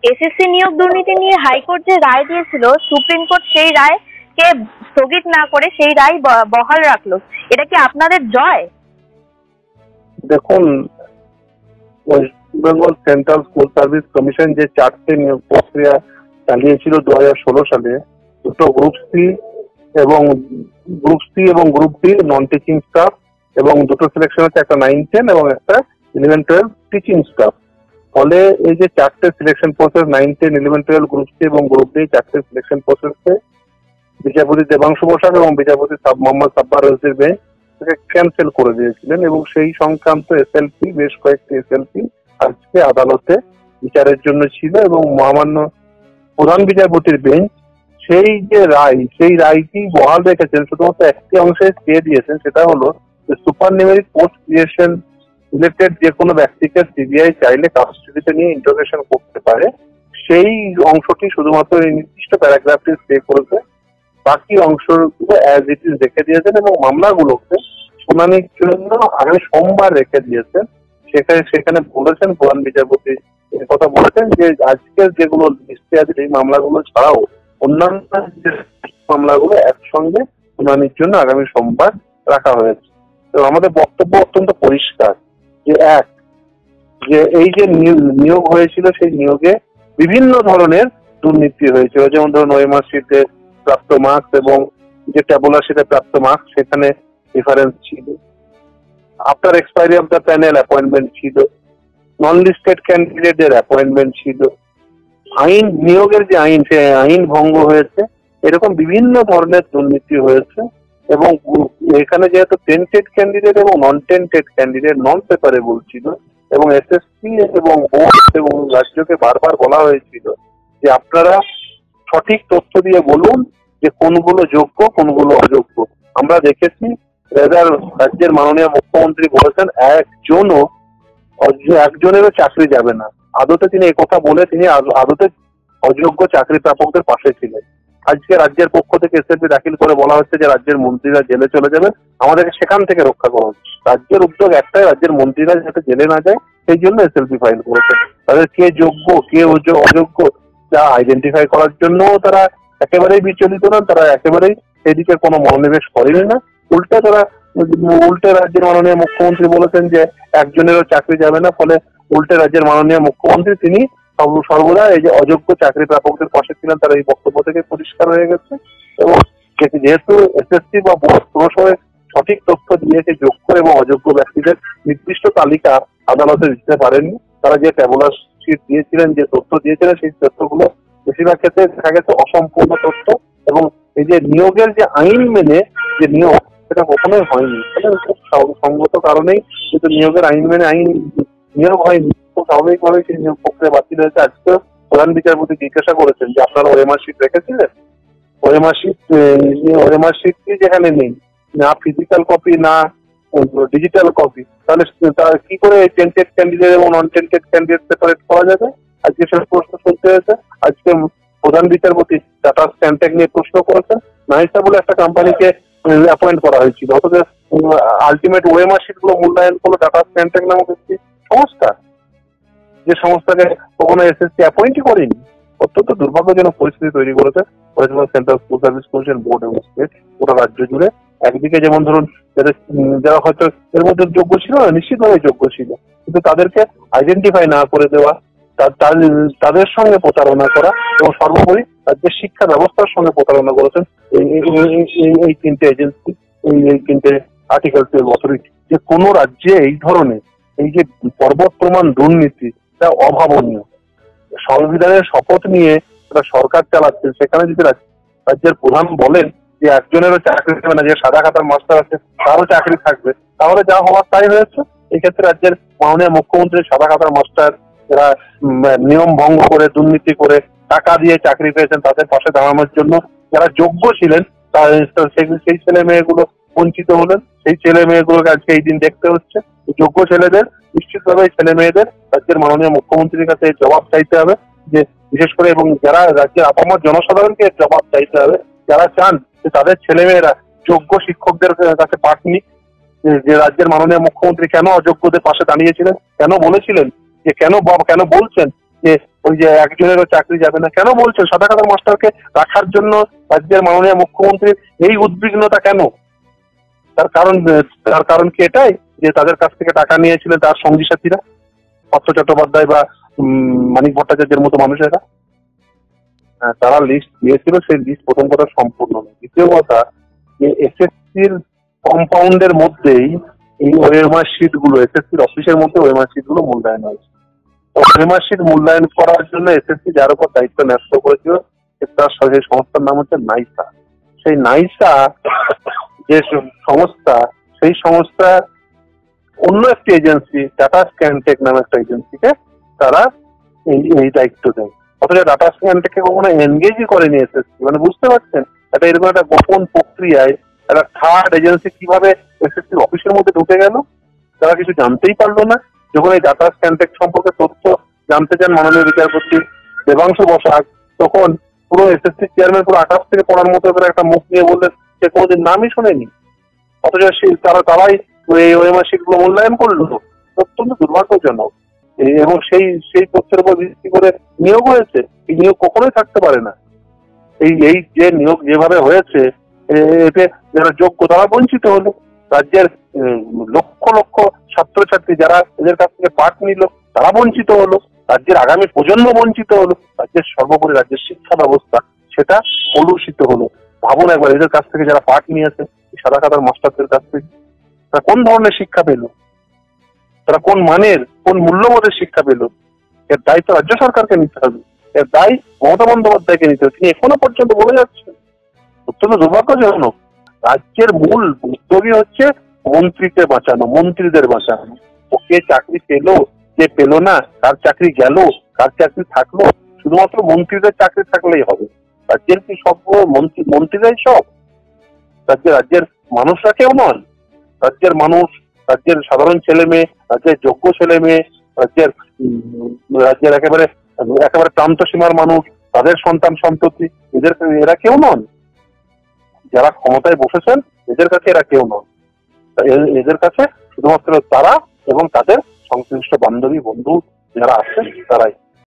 SSC নিয়োগ দুর্নীতি নিয়ে হাইকোর্ট যে রায় দিয়েছিল, সুপ্রিম কোর্ট সেই রায়কে স্থগিত না করে সেই রায় বহাল রাখলো। এটা কি আপনাদের জয়? দেখুন, West Bengal central school service commission যে 4টে নিয়োগ প্রক্রিয়া চালিয়েছিল 2016 সালে, দুটো গ্রুপ সি এবং group D non teaching staff, এবং দুটো সিলেকশন হচ্ছে, একটা 9-10 এবং একটা 11-12 টিচিং স্টাফ। ফলে এই যে 4টে সিলেকশন প্রসেস, 9-10, 11-12, গ্রুপ সি এবং গ্রুপ ডি, 4টে সিলেকশন প্রসেসকে বিচারপতি দেবাংশু বসাক এবং বিচারপতি মোহাম্মদ সাব্বার রশিদের বেঞ্চ ক্যান্সেল করে দিয়েছিলেন, এবং সেই সংক্রান্ত এসএলপি, বেশ কয়েকটি এসএলপি আজকে আদালতে বিচারের জন্য ছিল। এবং মহামান্য প্রধান বিচারপতির বেঞ্চ সেই যে রায়, সেই রায়টি বহাল রেখেছেন। শুধুমাত্র একটি অংশে স্টে দিয়েছেন, সেটা হলো super numeric post creation related যে কোনো ব্যক্তিকে সিবিআই চাইলে কাস্টডিতে নিয়ে ইন্টারোগেশন করতে পারে, সেই অংশটি শুধুমাত্র এই নির্দিষ্ট প্যারাগ্রাফটি স্টে করেছে। বাকি অংশগুলো অ্যাজ ইট ইজ রেখে দিয়েছেন এবং মামলাগুলোকে শুনানির জন্য আগামী সোমবার রেখে দিয়েছেন। সেখানে বলেছেন, প্রধান বিচারপতি কথা বলেছেন যে আজকের যেগুলো লিস্টে আছে এই মামলাগুলো ছাড়াও অন্যান্য যে মামলাগুলো একসঙ্গে শুনানির জন্য আগামী সোমবার রাখা হয়েছে। তো আমাদের বক্তব্য অত্যন্ত পরিষ্কার যে এই যে নিয়োগ হয়েছিল, সেই নিয়োগে বিভিন্ন ধরনের দুর্নীতি হয়েছিল। যেমন ধরুন, ওএমআর শিটে প্রাপ্ত মার্কস এবং যে ট্যাবুলার শিটে প্রাপ্ত মার্কস, সেখানে ডিফারেন্স ছিল। After expiry of the panel appointment ছিল, নন লিস্টেড ক্যান্ডিডেটের অ্যাপয়েন্টমেন্ট ছিল, আইন নিয়োগের যে আইন, সে আইন ভঙ্গ হয়েছে। এরকম বিভিন্ন ধরনের দুর্নীতি হয়েছে। এবং এখানে যেহেতু টেন্টেড ক্যান্ডিডেট এবং নন টেন্টেড ক্যান্ডিডেট নন পেপারেবল ছিল, এবং এসএসসি এবং বোর্ড এবং রাজ্যকে বারবার বলা হয়েছিল যে আপনারা সঠিক তথ্য দিয়ে বলুন যে কোনগুলো যোগ্য কোনগুলো অযোগ্য। আমরা দেখেছি রাজ্যের মাননীয় মুখ্যমন্ত্রী বলেছেন একজনেরও চাকরি যাবে না। আদতে তিনি একথা বলে তিনি আদতে অযোগ্য চাকরি প্রাপকদের পাশে ছিলেন। আজকে রাজ্যের পক্ষ থেকে এসএলপি দাখিল করে বলা হচ্ছে যে রাজ্যের মন্ত্রীরা জেলে চলে যাবেন, আমাদেরকে সেখান থেকে রক্ষা করুন। রাজ্যের উদ্যোগ একটাই, রাজ্যের মন্ত্রীরা যাতে জেলে না যায় সেই জন্য এসএলপি ফাইল করেছে। তাদের কে যোগ্য কে অযোগ্য যা আইডেন্টিফাই করার জন্য তারা একেবারেই বিচলিত নন, তারা একেবারেই সেদিকে কোনো মনোনিবেশ করেনি না। উল্টে রাজ্যের মাননীয় মুখ্যমন্ত্রী বলেছেন যে একজনেরও চাকরি যাবে না। ফলে উল্টে রাজ্যের মাননীয় মুখ্যমন্ত্রী তিনি সর্বদা এই যে অযোগ্য চাকরি প্রাপকদের পাশে ছিলেন, তার এই বক্তব্য থেকে পরিষ্কার হয়ে গেছে। এবং যেহেতু এসএসসি বা বোর্ড কোনো সময় সঠিক তথ্য দিয়েছে, যোগ্য এবং অযোগ্য ব্যক্তিদের নির্দিষ্ট তালিকা আদালতে দিতে পারেননি। তারা যে ট্যাবুলার শিট দিয়েছিলেন, যে তথ্য দিয়েছিলেন, সেই তথ্যগুলো বেশিরভাগ ক্ষেত্রে দেখা গেছে অসম্পূর্ণ তথ্য। এবং এই যে নিয়োগের যে আইন মেনে যে নিয়োগ, সেটা কখনোই হয়নি। খুব সঙ্গত কারণেই কিন্তু নিয়োগের আইন মেনে নিয়োগ হয়নি, খুব স্বাভাবিকভাবে সেই নিয়োগ প্রক্রিয়া বাতিল হয়েছে। আজকে প্রধান বিচারপতি জিজ্ঞাসা করেছেন যে আপনারা ওএমআর শিট রেখেছিলেন? ওএমআর শিট যেখানে নেই, না ফিজিক্যাল কপি না ডিজিটাল কপি, তাহলে কি করে টেন্টেড ক্যান্ডিডেট এবং নন টেন্টেড ক্যান্ডিডেট সেপারেট করা যাবে? আজকে সেটা প্রশ্ন শুনতে হয়েছে। আজকে প্রধান বিচারপতি টাটা স্ট্যান্টেক নিয়ে প্রশ্ন করেছেন। নাইসা বলে একটা কোম্পানিকে অ্যাপয়েন্ট করা হয়েছিল, অথচ আলটিমেট ওএমআর শিট গুলো মূল্যায়ন করলো টাটা স্ট্যান্টেক নামক একটি সংস্থা, যে সংস্থাকে কখনো এসএসসি অ্যাপয়েন্টই করেনি। অত্যন্ত দুর্ভাগ্যজনক পরিস্থিতি তৈরি করেছে West Bengal central school service commission, board এবং স্টেট, গোটা রাজ্য জুড়ে। একদিকে যেমন ধরুন যারা হয়তো এর মধ্যে যোগ্য ছিল না, নিশ্চিতভাবে যোগ্য ছিল, কিন্তু তাদেরকে আইডেন্টিফাই না করে দেওয়া, তাদের সঙ্গে প্রতারণা করা, এবং সর্বোপরি রাজ্যের শিক্ষা ব্যবস্থার সঙ্গে প্রতারণা করেছেন এই তিনটে এজেন্সি, এই তিনটে আর্টিকেল 12 অথরিটি। যে কোনো রাজ্যে এই ধরনের এই যে পর্বত প্রমাণ দুর্নীতি, তা অভাবনীয়। সংবিধানের শপথ নিয়ে একটা সরকার চালাচ্ছে, সেখানে যদি রাজ্যের প্রধান বলেন যে একজনেরও চাকরি দেবে না, যে সাদা খাতার মাস্টার আছে তারও চাকরি থাকবে, তাহলে যা হওয়ার তাই হয়েছে। এই ক্ষেত্রে রাজ্যের মাননীয় মুখ্যমন্ত্রী সাদা খাতার মাস্টার যারা নিয়ম ভঙ্গ করে, দুর্নীতি করে টাকা দিয়ে চাকরি পেয়েছেন, তাদের পাশে দাঁড়ানোর জন্য যারা যোগ্য ছিলেন, সেই ছেলে মেয়েগুলো বঞ্চিত হলেন। সেই ছেলে মেয়েগুলোকে আজকে এই দিন দেখতে হচ্ছে। যোগ্য ছেলেদের নিশ্চিতভাবে এই ছেলে মেয়েদের রাজ্যের মাননীয় মুখ্যমন্ত্রীর কাছে জবাব চাইতে হবে, যে বিশেষ করে, এবং যারা রাজ্যের আপামর জনসাধারণকে জবাব চাইতে হবে, যারা চান যে তাদের ছেলেমেয়েরা যোগ্য শিক্ষকদের কাছে পাঠ নিক। যে রাজ্যের মাননীয় মুখ্যমন্ত্রী কেন অযোগ্যদের পাশে দাঁড়িয়েছিলেন, কেন বলেছিলেন যে কেন বলছেন যে ওই যে একজনেরও চাকরি যাবে না কেন বলছেন? সাদা কালো মাস্টারকে রাখার জন্য রাজ্যের মাননীয় মুখ্যমন্ত্রীর এই উদ্বিগ্নতা কেন? তার কারণ কি এটাই যে তাদের কাছ থেকে টাকা নিয়েছিলেন তার সঙ্গী সাথীরা, পার্থ চট্টোপাধ্যায় বা মানিক ভট্টাচার্যের মতো মানুষেরা? তারা লিস্ট দিয়েছিল, সেই লিস্ট প্রথম কথা সম্পূর্ণ নয়। দ্বিতীয় কথা, যে এসএসসির কম্পাউন্ডের মধ্যেই এই ওএমআর শিট গুলো, এসএসসির অফিসের মধ্যে ওএমআর শিট গুলো মূল্যায়ন হয়েছে। ওএমআর শিট মূল্যায়ন করার জন্য এসএসসি যার উপর দায়িত্ব ন্যস্ত করেছিল তার সেই সংস্থার নাম হচ্ছে নাইসা। সেই নাইসা যে সংস্থা, সেই সংস্থা অন্য একটি এজেন্সি, টাটা স্ক্যানটেক নামে একটা এজেন্সিকে তারা এই দায়িত্ব দেয়। অথচ টাটা স্ক্যানটেককে কখনো এনগেজই করেনি এসএসসি। মানে বুঝতে পারছেন, এরকম একটা গোপন প্রক্রিয়ায় একটা থার্ড এজেন্সি কিভাবে এসএসসি অফিসের মধ্যে ঢুকে গেল, তারা কিছু জানতেই পারলো না। যখন এই টাটা স্ক্যানটেক সম্পর্কে তথ্য জানতে চান মাননীয় বিচারপতি দেবাংশু বসাক, তখন পুরো এসএসসি চেয়ারম্যান পুরো আকাশ থেকে পড়ার মতো করে একটা মুখ নিয়ে বললেন সে কোনোদিন নামই শোনেনি। অথচ তারাই এই ওএমআর শিট গুলো মূল্যায়ন করলো। অত্যন্ত দুর্ভাগ্যজনক। এবং সেই তথ্যের উপর ভিত্তি করে নিয়োগ হয়েছে। এই নিয়োগ কখনোই থাকতে পারে না। এই যে নিয়োগ যেভাবে হয়েছে, এতে যারা যোগ্য তারা বঞ্চিত হলো। রাজ্যের লক্ষ লক্ষ ছাত্রছাত্রী যারা এদের কাছ থেকে পাঠ নিল তারা বঞ্চিত হলো। রাজ্যের আগামী প্রজন্ম বঞ্চিত হলো। রাজ্যের সর্বোপরি রাজ্যের শিক্ষা ব্যবস্থা সেটা কলুষিত হলো। ভাবুন একবার, এদের কাছ থেকে যারা পাঠ নিয়েছে, সাদা কাদার মাস্টারদের কাছ থেকে তারা কোন ধরনের শিক্ষা পেল, তারা কোন মানের, কোন মূল্যবোধের শিক্ষা পেল? এর দায়িত্ব রাজ্য সরকারকে নিতে হবে, এর দায় মমতা বন্দ্যোপাধ্যায়কে নিতে হবে। তিনি এখনো পর্যন্ত বলে যাচ্ছেন। অত্যন্ত দুর্ভাগ্যজনক। রাজ্যের মূল উদ্যোগী হচ্ছে মন্ত্রীকে বাঁচানো, মন্ত্রীদের বাঁচানো। ও কে চাকরি পেলো, কে পেলো না, কার চাকরি গেল, কার চাকরি থাকলো, শুধুমাত্র মন্ত্রীদের চাকরি থাকলেই হবে? রাজ্যের কি সব মন্ত্রীরাই সব? রাজ্যের মানুষরা কেউ নন। রাজ্যের মানুষ, রাজ্যের সাধারণ ছেলে মেয়ে, রাজ্যের যোগ্য ছেলে মেয়ে, রাজ্যের একেবারে প্রান্ত সীমার মানুষ, তাদের সন্তান সন্ততি, এরা কেউ নন। যারা ক্ষমতায় বসেছেন এদের কাছে এরা কেউ নন। এদের কাছে শুধুমাত্র তারা এবং তাদের সংশ্লিষ্ট বান্ধবী বন্ধু যারা আছেন তারাই।